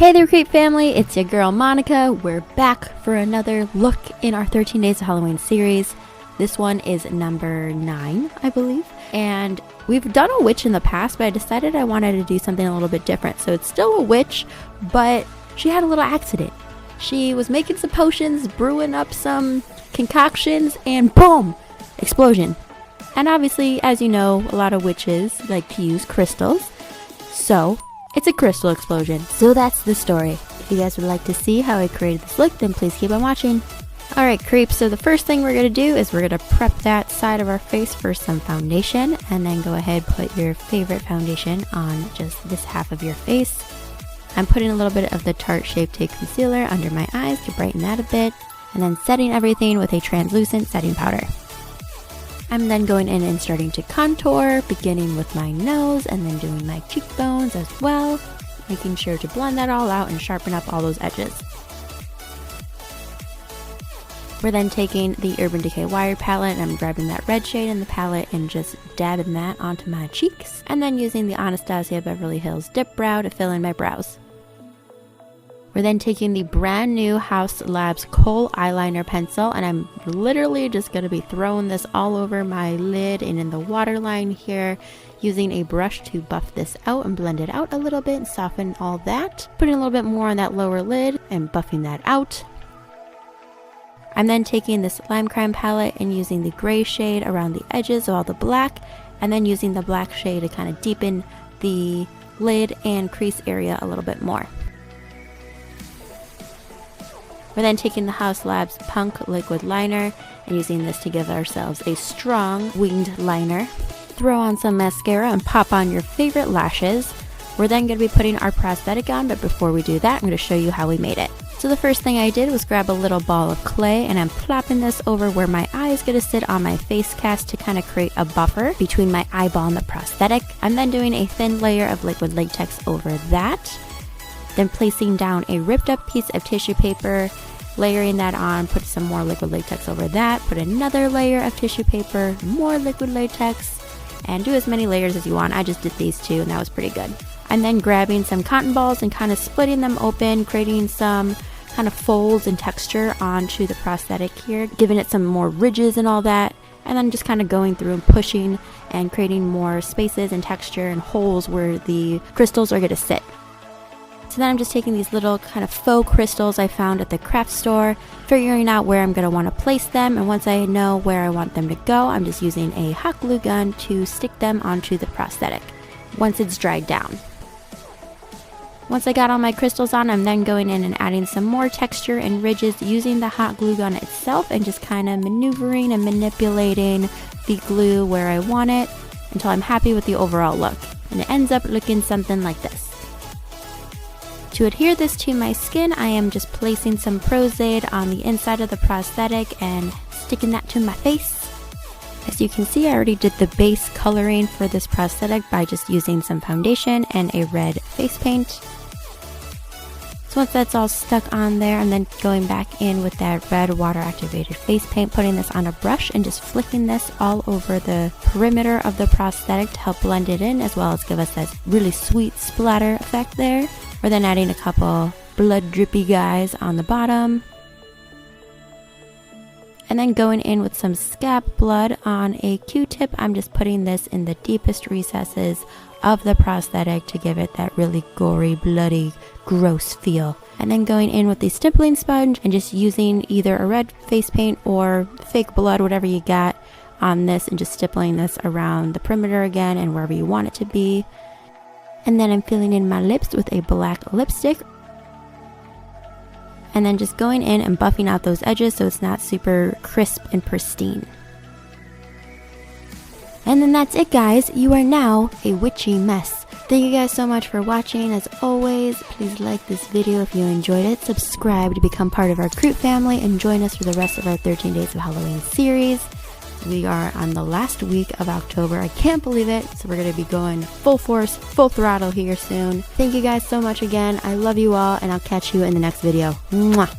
Hey there, Creep family, it's your girl Monica. We're back for another look in our 13 Days of Halloween series. This one is number 9, I believe. And we've done a witch in the past, but I decided I wanted to do something a little bit different. So it's still a witch, but she had a little accident. She was making some potions, brewing up some concoctions, and boom, explosion. And obviously, as you know, a lot of witches like to use crystals. So it's a crystal explosion. So that's the story. If you guys would like to see how I created this look, then please keep on watching. Alright, creeps, so the first thing we're going to do is we're going to prep that side of our face for some foundation, and then go ahead, put your favorite foundation on just this half of your face. I'm putting a little bit of the Tarte Shape Tape Concealer under my eyes to brighten that a bit, and then setting everything with a translucent setting powder. I'm then going in and starting to contour, beginning with my nose and then doing my cheekbones as well, making sure to blend that all out and sharpen up all those edges. We're then taking the Urban Decay Wire palette, and I'm grabbing that red shade in the palette and just dabbing that onto my cheeks, and then using the Anastasia Beverly Hills Dip Brow to fill in my brows. We're then taking the brand new Haus Labs Kohl eyeliner pencil, and I'm literally just going to be throwing this all over my lid and in the waterline here, using a brush to buff this out and blend it out a little bit and soften all that. Putting a little bit more on that lower lid and buffing that out. I'm then taking this Lime Crime palette and using the gray shade around the edges of all the black, and then using the black shade to kind of deepen the lid and crease area a little bit more. We're then taking the Haus Labs Punk Liquid Liner and using this to give ourselves a strong winged liner. Throw on some mascara and pop on your favorite lashes. We're then going to be putting our prosthetic on, but before we do that, I'm going to show you how we made it. So the first thing I did was grab a little ball of clay, and I'm plopping this over where my eye is going to sit on my face cast to kind of create a buffer between my eyeball and the prosthetic. I'm then doing a thin layer of liquid latex over that. Then placing down a ripped up piece of tissue paper, layering that on, put some more liquid latex over that, put another layer of tissue paper, more liquid latex, and do as many layers as you want. I just did these 2 and that was pretty good. I'm then grabbing some cotton balls and kind of splitting them open, creating some kind of folds and texture onto the prosthetic here, giving it some more ridges and all that, and then just kind of going through and pushing and creating more spaces and texture and holes where the crystals are going to sit. So then I'm just taking these little kind of faux crystals I found at the craft store, figuring out where I'm going to want to place them, and once I know where I want them to go, I'm just using a hot glue gun to stick them onto the prosthetic once it's dried down. Once I got all my crystals on, I'm then going in and adding some more texture and ridges using the hot glue gun itself, and just kind of maneuvering and manipulating the glue where I want it until I'm happy with the overall look. And it ends up looking something like this. To adhere this to my skin, I am just placing some Pros-Aid on the inside of the prosthetic and sticking that to my face. As you can see, I already did the base coloring for this prosthetic by just using some foundation and a red face paint. So once that's all stuck on there, I'm then going back in with that red water activated face paint, putting this on a brush and just flicking this all over the perimeter of the prosthetic to help blend it in, as well as give us that really sweet splatter effect there. We're then adding a couple blood drippy guys on the bottom. And then going in with some scab blood on a Q-tip, I'm just putting this in the deepest recesses of the prosthetic to give it that really gory, bloody, gross feel. And then going in with the stippling sponge and just using either a red face paint or fake blood, whatever you got, on this, and just stippling this around the perimeter again and wherever you want it to be. And then I'm filling in my lips with a black lipstick. And then just going in and buffing out those edges so it's not super crisp and pristine. And then that's it, guys. You are now a witchy mess. Thank you guys so much for watching. As always, please like this video if you enjoyed it. Subscribe to become part of our Creep family and join us for the rest of our 13 Days of Halloween series. We are on the last week of October. I can't believe it. So we're going to be going full force, full throttle here soon. Thank you guys so much again. I love you all, and I'll catch you in the next video. Mwah!